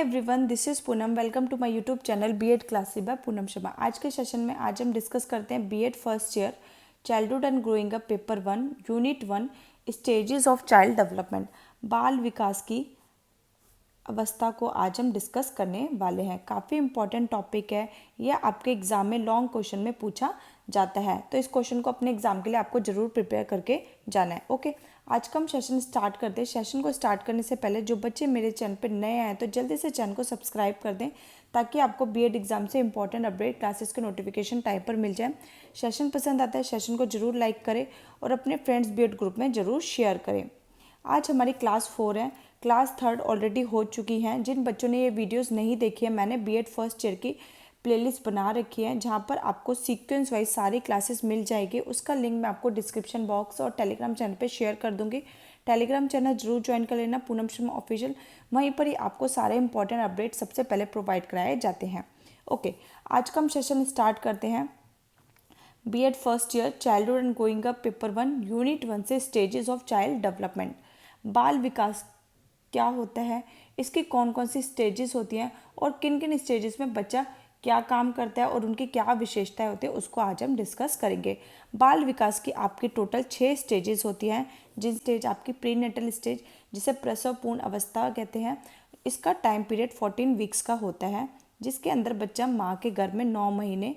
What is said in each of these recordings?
Everyone, this is Poonam. Welcome to my YouTube channel BEd classes by Poonam Sharma. आज के session में हम डिस्कस करते हैं BEd first year childhood and growing up paper 1 unit 1 stages of child development, बाल विकास की अवस्था को आज हम डिस्कस करने वाले हैं। काफ़ी इंपॉर्टेंट टॉपिक है। यह आपके एग्जाम में लॉन्ग क्वेश्चन में पूछा जाता है, तो इस क्वेश्चन को अपने एग्जाम के लिए आपको जरूर प्रिपेयर करके जाना है। ओके, आज का हम सेशन स्टार्ट करते हैं। सेशन को स्टार्ट करने से पहले जो बच्चे मेरे चैनल पर नए आए तो जल्दी से चैनल को सब्सक्राइब कर दें, ताकि आपको बीएड एग्जाम से इंपॉर्टेंट अपडेट क्लासेस के नोटिफिकेशन टाइम पर मिल जाए। सेशन पसंद आता है, सेशन को जरूर लाइक करें और अपने फ्रेंड्स बीएड ग्रुप में ज़रूर शेयर करें। आज हमारी क्लास 4 है, क्लास 3 ऑलरेडी हो चुकी हैं। जिन बच्चों ने ये वीडियोस नहीं देखी है, मैंने बीएड फर्स्ट ईयर की प्लेलिस्ट बना रखी है, जहाँ पर आपको सीक्वेंस वाइज सारी क्लासेस मिल जाएगी। उसका लिंक मैं आपको डिस्क्रिप्शन बॉक्स और टेलीग्राम चैनल पे शेयर कर दूँगी। टेलीग्राम चैनल जरूर ज्वाइन कर लेना, पूनम शर्मा ऑफिशियल। वहीं पर ही आपको सारे इंपॉर्टेंट अपडेट सबसे पहले प्रोवाइड कराए जाते हैं। ओके, आज का हम सेशन स्टार्ट करते हैं। BEd first year childhood and growing up paper 1 unit 1 से स्टेजेस ऑफ चाइल्ड डेवलपमेंट, बाल विकास क्या होता है, इसकी कौन कौन सी स्टेजेस होती हैं और किन किन स्टेजेस में बच्चा क्या काम करता है और उनकी क्या विशेषताएं होती है, उसको आज हम डिस्कस करेंगे। बाल विकास की आपकी टोटल 6 स्टेजेस होती हैं। जिन स्टेज आपकी प्रीनेटल स्टेज, जिसे प्रसव पूर्ण अवस्था कहते हैं, इसका टाइम पीरियड 14 वीक्स का होता है, जिसके अंदर बच्चा माँ के गर्भ में 9 महीने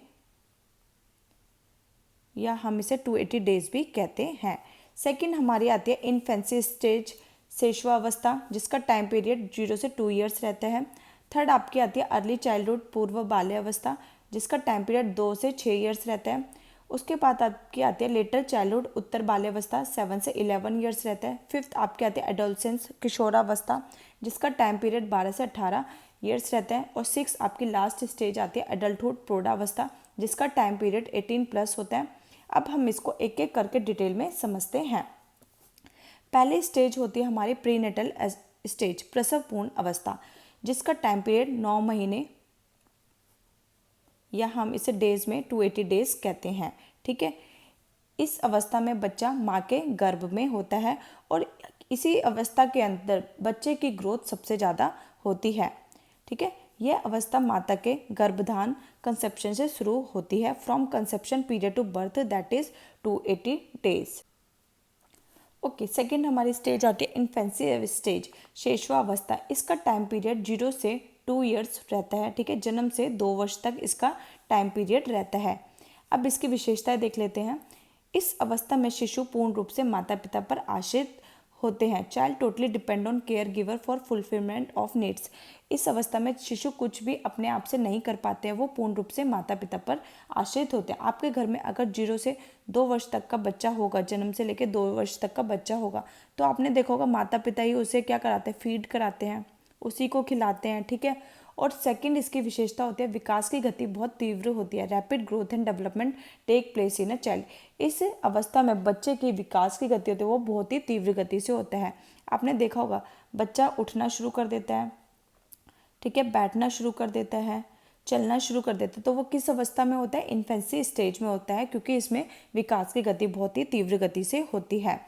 या हम इसे 280 डेज भी कहते हैं। सेकंड हमारी आती है इन्फेंसी स्टेज, शैशवावस्था, जिसका टाइम पीरियड 0 से 2 ईयर्स रहता है। थर्ड आपकी आती है अर्ली चाइल्डहुड, पूर्व बाल्यावस्था, जिसका टाइम पीरियड 2 से 6 ईयर्स रहता है। उसके बाद आपकी आती है लेटर चाइल्डहुड, उत्तर बाल्यावस्था, 7 से 11 ईयर्स रहता है। फिफ्थ आपकी आती है एडोलसेंस, किशोरावस्था, जिसका टाइम पीरियड 12 से 18 ईयर्स रहता है। और सिक्स आपकी लास्ट स्टेज आती है एडल्टहुड, प्रौढ़ावस्था, जिसका टाइम पीरियड 18 प्लस होता है। अब हम इसको एक एक करके डिटेल में समझते हैं। पहली स्टेज होती है हमारी प्रीनेटल स्टेज, प्रसव पूर्ण अवस्था, जिसका टाइम पीरियड 9 महीने या हम इसे डेज में 280 डेज कहते हैं। ठीक है, इस अवस्था में बच्चा माँ के गर्भ में होता है और इसी अवस्था के अंदर बच्चे की ग्रोथ सबसे ज़्यादा होती है। ठीक है, यह अवस्था माता के गर्भधान कंसेप्शन से शुरू होती है, from conception period to birth, that is 280 days. Okay, second हमारी स्टेज आती है इन्फेंसी स्टेज, शैशवावस्था। इसका टाइम पीरियड 0 से 2 ईयर्स रहता है। ठीक है, जन्म से 2 वर्ष तक इसका टाइम पीरियड रहता है। अब इसकी विशेषताएं देख लेते हैं। इस अवस्था में शिशु पूर्ण रूप से माता पिता पर आश्रित होते हैं। Child totally depend on care giver for fulfilment of needs. इस अवस्था में शिशु कुछ भी अपने आप से नहीं कर पाते हैं, वो पूर्ण रूप से माता पिता पर आश्रित होते हैं। आपके घर में अगर 0 से 2 वर्ष तक का बच्चा होगा, जन्म से लेकर 2 वर्ष तक का बच्चा होगा, तो आपने देखा होगा माता पिता ही उसे क्या कराते हैं, फीड कराते हैं, उसी को खिलाते हैं। ठीक है, और सेकंड इसकी विशेषता होती है विकास की गति बहुत तीव्र होती है। Rapid growth and development take place in a child. इस अवस्था में बच्चे की विकास की गति होती है वो बहुत ही तीव्र गति से होता है। आपने देखा होगा बच्चा उठना शुरू कर देता है, ठीक है, बैठना शुरू कर देता है, चलना शुरू कर देता है, तो वो किस अवस्था में होता है, इन्फेंसी स्टेज में होता है, क्योंकि इसमें विकास की गति बहुत ही तीव्र गति से होती है।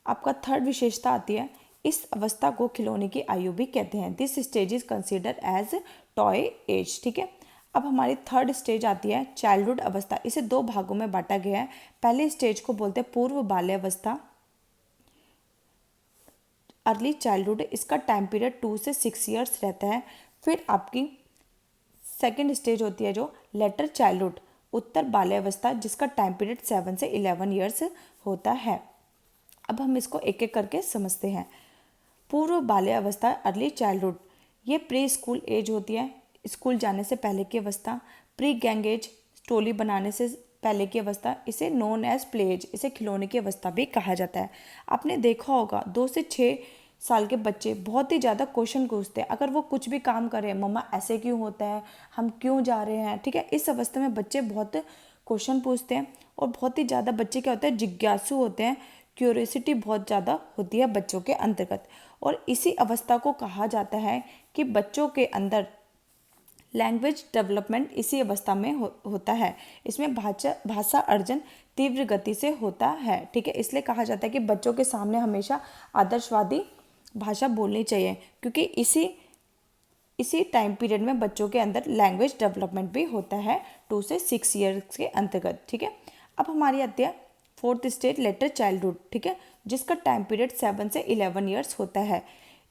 आपका थर्ड विशेषता आती है, इस अवस्था को खिलौने की आयु भी कहते हैं। This stage is consider as toy age. ठीक है, अब हमारी थर्ड स्टेज आती है चाइल्डहुड अवस्था। इसे 2 भागों में बांटा गया है। पहले स्टेज को बोलते हैं पूर्व बाल्यावस्था, अर्ली चाइल्डहुड। इसका टाइम पीरियड 2 से 6 ईयर्स रहता है। फिर आपकी सेकेंड स्टेज होती है जो लेटर चाइल्डहुड, उत्तर बाल्यावस्था, जिसका टाइम पीरियड 7 से 11 ईयर्स होता है। अब हम इसको एक एक करके समझते हैं। पूर्व बाल्यावस्था, अर्ली चाइल्डहुड, ये प्री स्कूल एज होती है, स्कूल जाने से पहले की अवस्था। प्री गैंग एज, टोली बनाने से पहले की अवस्था, इसे नोन एज प्ले एज, इसे खिलौने की अवस्था भी कहा जाता है। आपने देखा होगा 2 से 6 साल के बच्चे बहुत ही ज़्यादा क्वेश्चन पूछते हैं। अगर वो कुछ भी काम करें, मम्मा ऐसे क्यों होता है, हम क्यों जा रहे हैं। ठीक है, इस अवस्था में बच्चे बहुत क्वेश्चन पूछते हैं और बहुत ही ज़्यादा बच्चे क्या होते हैं, जिज्ञासु होते हैं। क्यूरियोसिटी बहुत ज़्यादा होती है बच्चों के अंतर्गत, और इसी अवस्था को कहा जाता है कि बच्चों के अंदर लैंग्वेज डेवलपमेंट इसी अवस्था में होता है। इसमें भाषा अर्जन तीव्र गति से होता है। ठीक है, इसलिए कहा जाता है कि बच्चों के सामने हमेशा आदर्शवादी भाषा बोलनी चाहिए, क्योंकि इसी इसी टाइम पीरियड में बच्चों के अंदर लैंग्वेज डेवलपमेंट भी होता है 2 से 6 ईयर्स के अंतर्गत, ठीक है। अब हमारी आती है फोर्थ स्टेज लेटर चाइल्डहुड, ठीक है, जिसका टाइम पीरियड 7 से 11 ईयर्स होता है।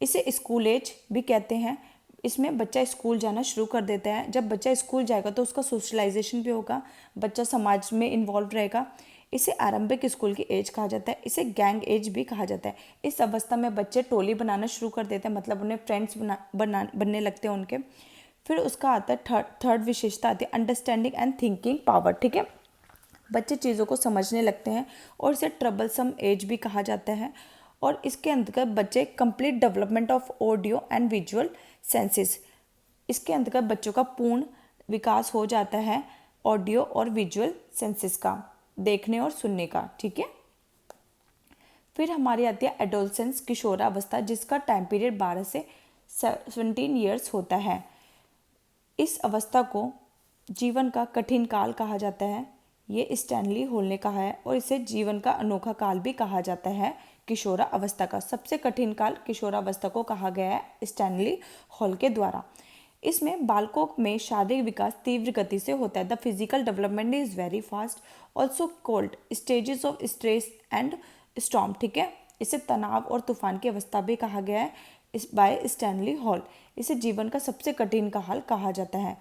इसे स्कूल एज भी कहते हैं। इसमें बच्चा स्कूल जाना शुरू कर देता है। जब बच्चा स्कूल जाएगा तो उसका सोशलाइजेशन भी होगा, बच्चा समाज में इन्वॉल्व रहेगा। इसे आरंभिक स्कूल की एज कहा जाता है। इसे गैंग एज भी कहा जाता है। इस अवस्था में बच्चे टोली बनाना शुरू कर देते हैं, मतलब उन्हें फ्रेंड्स बनने लगते हैं उनके। फिर उसका आता है थर्ड विशेषता आती है अंडरस्टैंडिंग एंड थिंकिंग पावर, ठीक है। बच्चे चीज़ों को समझने लगते हैं और इसे ट्रबलसम एज भी कहा जाता है। और इसके अंतर्गत बच्चे complete development of audio and visual senses, इसके अंतर्गत बच्चों का पूर्ण विकास हो जाता है ऑडियो और विजुअल सेंसेस का, देखने और सुनने का, ठीक है। फिर हमारी आती है एडोलसेंस, किशोरावस्था, जिसका टाइम पीरियड 12 से 17 ईयर्स होता है। इस अवस्था को जीवन का कठिन काल कहा जाता है। ये स्टैनली हॉल ने कहा है और इसे जीवन का अनोखा काल भी कहा जाता है। किशोरा अवस्था का सबसे कठिन काल किशोरावस्था को कहा गया है स्टैनली हॉल के द्वारा। इसमें बालकों में शारीरिक विकास तीव्र गति से होता है। The physical development is very fast, also called stages of stress and storm, ठीक है। इसे तनाव और तूफान की अवस्था भी कहा गया है इस बाय स्टैनली हॉल। इसे जीवन का सबसे कठिन काल कहा जाता है।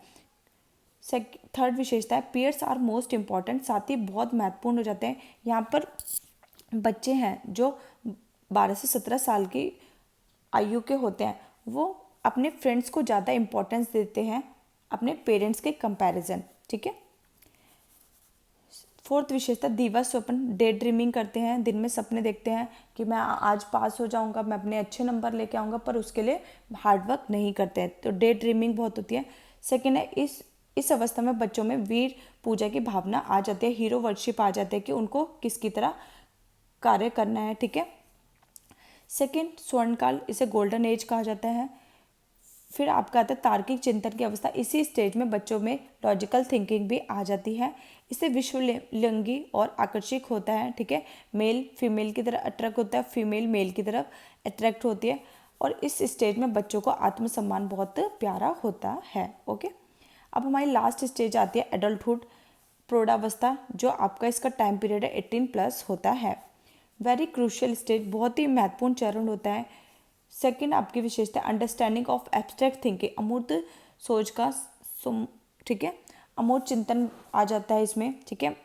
थर्ड विशेषता है पीयर्स आर मोस्ट इम्पॉर्टेंट, साथ ही बहुत महत्वपूर्ण हो जाते हैं। यहाँ पर बच्चे हैं जो 12 से 17 साल की आयु के होते हैं, वो अपने फ्रेंड्स को ज़्यादा इम्पोर्टेंस देते हैं अपने पेरेंट्स के कंपैरिजन, ठीक है। फोर्थ विशेषता दिवा स्वप्न, डे ड्रीमिंग करते हैं, दिन में सपने देखते हैं कि मैं आज पास हो जाऊंगा, मैं अपने अच्छे नंबर लेके आऊँगा, पर उसके लिए हार्डवर्क नहीं करते हैं, तो डे ड्रीमिंग बहुत होती है। सेकेंड है इस अवस्था में बच्चों में वीर पूजा की भावना आ जाती है, हीरो वर्शिप आ जाते हैं कि उनको किसकी तरह कार्य करना है, ठीक है। सेकेंड स्वर्णकाल, इसे गोल्डन एज कहा जाता है। फिर आपका आता है तार्किक चिंतन की अवस्था। इसी स्टेज में बच्चों में लॉजिकल थिंकिंग भी आ जाती है। इससे विश्वलिंगी और आकर्षक होता है, ठीक है। मेल फीमेल की तरफ अट्रैक्ट होता है, फीमेल मेल की तरफ अट्रैक्ट होती है। और इस स्टेज में बच्चों को आत्मसम्मान बहुत प्यारा होता है, ओके। अब हमारी लास्ट स्टेज आती है एडल्टहुड, प्रौढ़ावस्था, जो आपका इसका टाइम पीरियड है 18+ होता है। वेरी क्रूशियल स्टेज, बहुत ही महत्वपूर्ण चरण होता है। सेकंड आपकी विशेषता अंडरस्टैंडिंग ऑफ एब्स्ट्रैक्ट थिंकिंग, अमूर्त सोच का, ठीक है, अमूर्त चिंतन आ जाता है इसमें, ठीक है।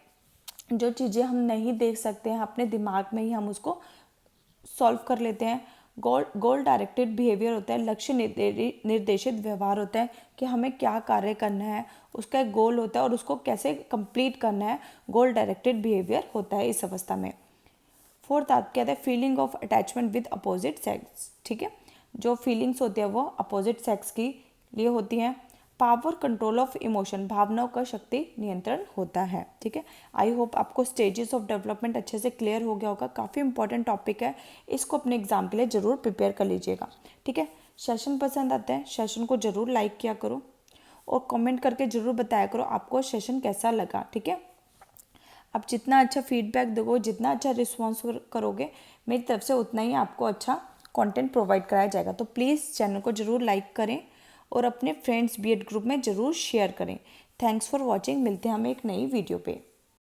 जो चीज़ें हम नहीं देख सकते हैं अपने दिमाग में ही हम उसको सॉल्व कर लेते हैं। गोल डायरेक्टेड बिहेवियर होता है, लक्ष्य निर्देशित व्यवहार होता है कि हमें क्या कार्य करना है, उसका एक गोल होता है और उसको कैसे कंप्लीट करना है, गोल डायरेक्टेड बिहेवियर होता है इस अवस्था में। फोर्थ आप कहते हैं feeling of attachment with opposite sex, ठीक है। जो फीलिंग्स होती है वो अपोजिट सेक्स की लिए होती हैं। पावर कंट्रोल ऑफ इमोशन, भावनाओं का शक्ति नियंत्रण होता है, ठीक है। आई होप आपको स्टेजेस ऑफ डेवलपमेंट अच्छे से क्लियर हो गया होगा। काफ़ी इंपॉर्टेंट टॉपिक है, इसको अपने एग्जाम के लिए ज़रूर प्रिपेयर कर लीजिएगा, ठीक है। सेशन पसंद आता है, सेशन को ज़रूर लाइक किया करो और कमेंट करके ज़रूर बताया करो आपको सेशन कैसा लगा, ठीक है। आप जितना अच्छा फीडबैक दोगे, जितना अच्छा रिस्पॉन्स करोगे, मेरी तरफ से उतना ही आपको अच्छा कंटेंट प्रोवाइड कराया जाएगा। तो प्लीज़ चैनल को ज़रूर लाइक करें और अपने फ्रेंड्स बीएड ग्रुप में ज़रूर शेयर करें। थैंक्स फॉर वॉचिंग, मिलते हैं हमें एक नई वीडियो पे।